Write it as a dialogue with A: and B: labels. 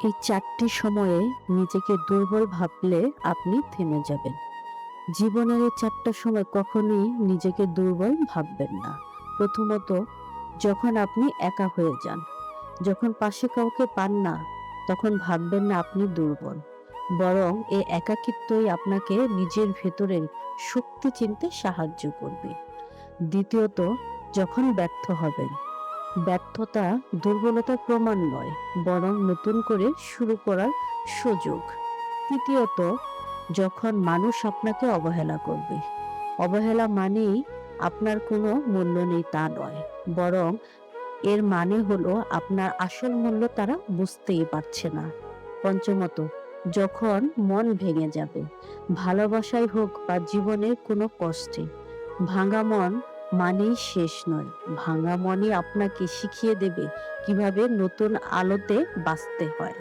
A: এই ৪টি সময়ে নিজেকে দুর্বল ভাবলে আপনি থেমে যাবেন। জীবনের এই ৪ টা সময় কখনোই নিজেকে দুর্বল ভাববেন না। প্রথমত, যখন আপনি একা হয়ে যান, যখন পাশে কাউকে পান না, তখন ভাববেন না আপনি দুর্বল। বরং এই একাকিত্বই আপনাকে নিজের ভেতরের শক্তি চিনতে সাহায্য করবে। দ্বিতীয়ত, যখন ব্যর্থ হবেন, ব্যর্থতা দুর্বলতার প্রমাণ নয়, বরং নতুন করে শুরু করার সুযোগ। তৃতীয়ত, যখন মানুষ আপনাকে অবহেলা করবে, অবহেলা মানেই আপনার কোনো মূল্য নেই তা নয়, বরং এর মানে হলো আপনার আসল মূল্য তারা বুঝতেই পারছে না। পঞ্চমত, যখন মন ভেঙে যাবে, ভালোবাসায় হোক বা জীবনের কোনো কষ্টে, ভাঙা মন মানেই শেষ নয়। ভাঙা মনই আপনাকে শিখিয়ে দেবে কিভাবে নতুন আলোতে বাঁচতে হয়।